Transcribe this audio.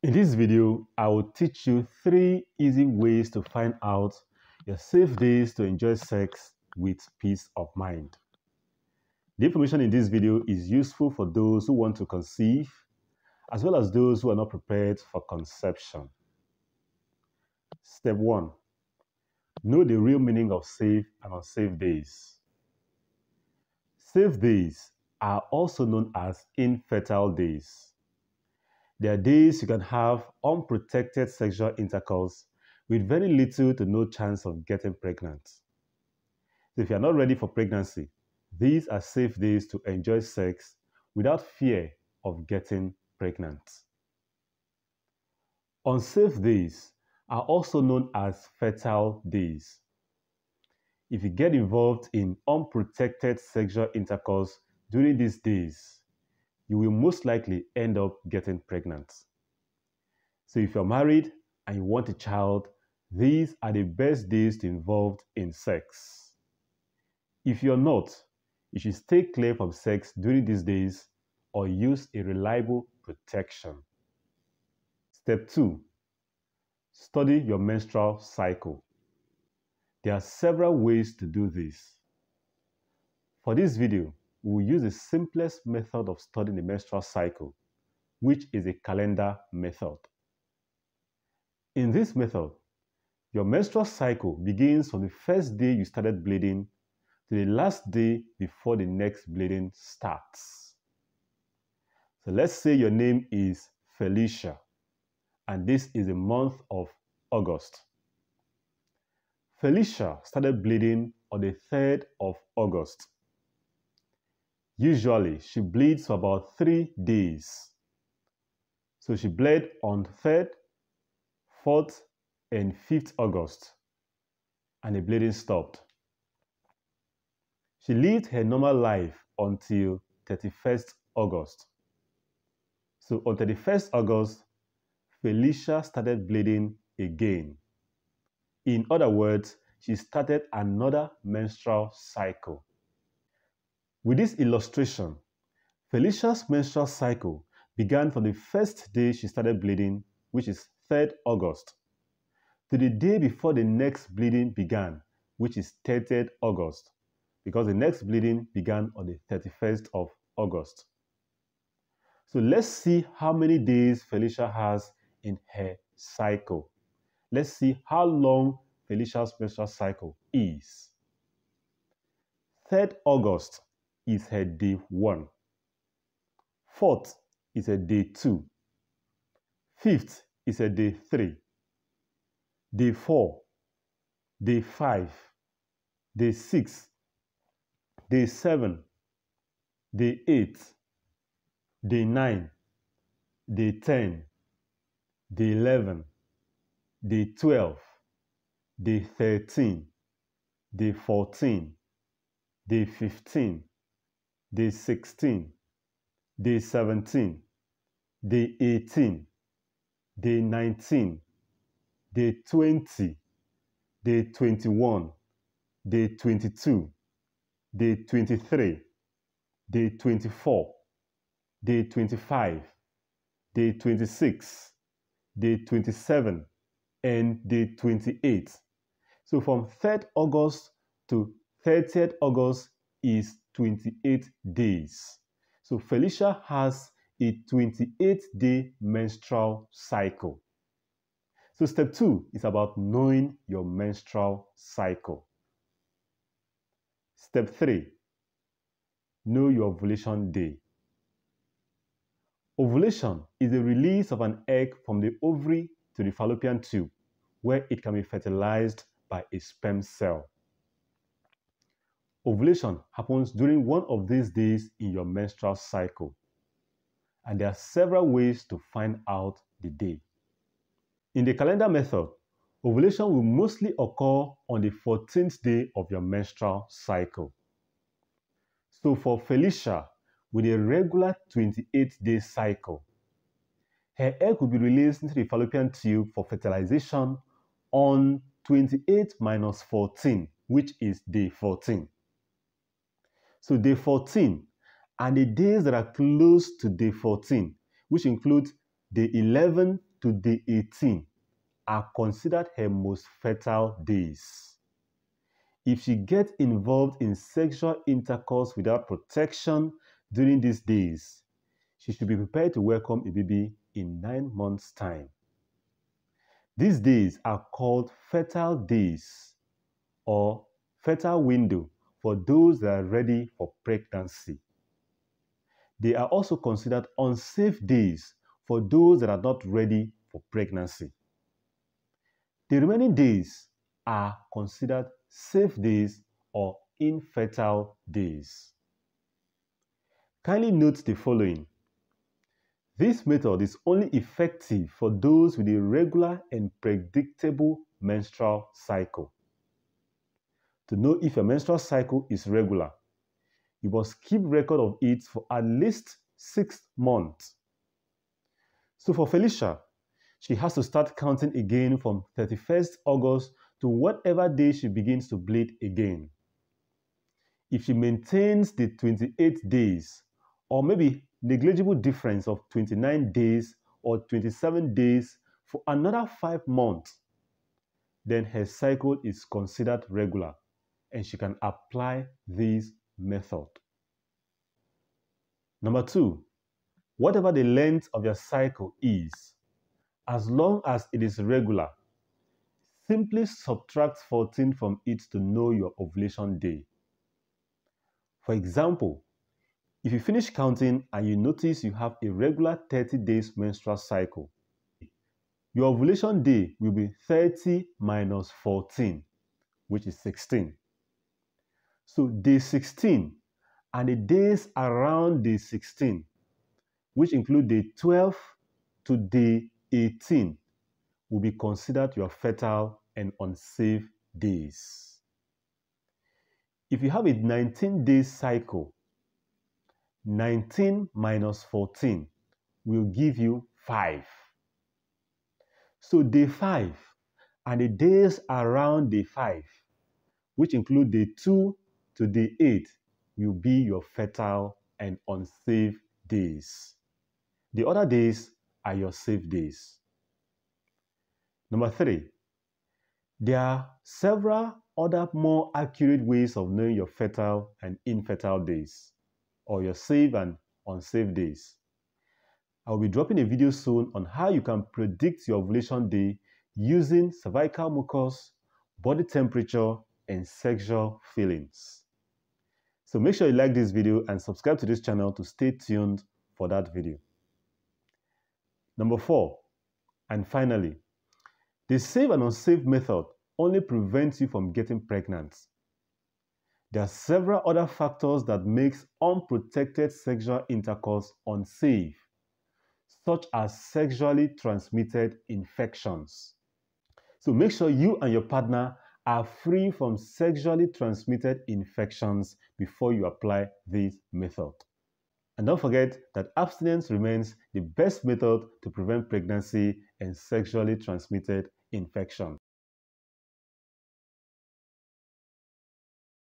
In this video, I will teach you 3 easy ways to find out your safe days to enjoy sex with peace of mind. The information in this video is useful for those who want to conceive, as well as those who are not prepared for conception. Step 1. Know the real meaning of safe and unsafe days. Safe days are also known as infertile days. There are days you can have unprotected sexual intercourse with very little to no chance of getting pregnant. So if you are not ready for pregnancy, these are safe days to enjoy sex without fear of getting pregnant. Unsafe days are also known as fertile days. If you get involved in unprotected sexual intercourse during these days, you will most likely end up getting pregnant. So if you're married and you want a child, these are the best days to involve in sex. If you're not, you should stay clear from sex during these days or use a reliable protection. Step 2. Study your menstrual cycle. There are several ways to do this. For this video, we will use the simplest method of studying the menstrual cycle, which is a calendar method. In this method, your menstrual cycle begins from the first day you started bleeding to the last day before the next bleeding starts. So let's say your name is Felicia, and this is the month of August. Felicia started bleeding on the 3rd of August. Usually, she bleeds for about 3 days. So she bled on 3rd, 4th, and 5th August, and the bleeding stopped. She lived her normal life until 31st August. So on 31st August, Felicia started bleeding again. In other words, she started another menstrual cycle. With this illustration, Felicia's menstrual cycle began from the first day she started bleeding, which is 3rd August, to the day before the next bleeding began, which is 30th August, because the next bleeding began on the 31st of August. So let's see how many days Felicia has in her cycle. Let's see how long Felicia's menstrual cycle is. 3rd August is her day 1. 4th is her day 2. 5th is her day 3. Day 4, day 5, day 6, day 7, day 8, day 9, day 10, day 11, day 12, day 13, day 14, day 15, day 16, day 17, day 18, day 19, day 20, day 21, day 22, day 23, day 24, day 25, day 26, day 27, and day 28. So from 3rd August to 30th August is 28 days. So Felicia has a 28-day menstrual cycle. So step 2 is about knowing your menstrual cycle. Step 3, know your ovulation day. Ovulation is the release of an egg from the ovary to the fallopian tube, where it can be fertilized by a sperm cell. Ovulation happens during one of these days in your menstrual cycle, and there are several ways to find out the day. In the calendar method, ovulation will mostly occur on the 14th day of your menstrual cycle. So for Felicia, with a regular 28-day cycle, her egg will be released into the fallopian tube for fertilization on 28 minus 14, which is day 14. So day 14 and the days that are close to day 14, which include day 11 to day 18 are considered her most fertile days. If she gets involved in sexual intercourse without protection during these days, she should be prepared to welcome a baby in 9 months' time. These days are called fertile days or fertile window for those that are ready for pregnancy. They are also considered unsafe days for those that are not ready for pregnancy. The remaining days are considered safe days or infertile days. Kindly note the following. This method is only effective for those with a regular and predictable menstrual cycle. To know if your menstrual cycle is regular, you must keep record of it for at least 6 months. So for Felicia, she has to start counting again from 31st August to whatever day she begins to bleed again. If she maintains the 28 days, or maybe negligible difference of 29 days or 27 days for another 5 months, then her cycle is considered regular and she can apply this method. Number 2, whatever the length of your cycle is, as long as it is regular, simply subtract 14 from it to know your ovulation day. For example, if you finish counting and you notice you have a regular 30 days menstrual cycle, your ovulation day will be 30 minus 14, which is 16. So day 16 and the days around day 16, which include day 12 to day 18, will be considered your fertile and unsafe days. If you have a 19-day cycle, 19 minus 14 will give you 5. So day 5 and the days around day 5, which include day 2 to day 8, will be your fertile and unsafe days. The other days are your safe days. Number 3, there are several other more accurate ways of knowing your fertile and infertile days, or your safe and unsafe days. I will be dropping a video soon on how you can predict your ovulation day using cervical mucus, body temperature, and sexual feelings. So make sure you like this video and subscribe to this channel to stay tuned for that video. Number 4, and finally, the safe and unsafe method only prevents you from getting pregnant. There are several other factors that make unprotected sexual intercourse unsafe, such as sexually transmitted infections. So make sure you and your partner are free from sexually transmitted infections before you apply this method. And don't forget that abstinence remains the best method to prevent pregnancy and sexually transmitted infection.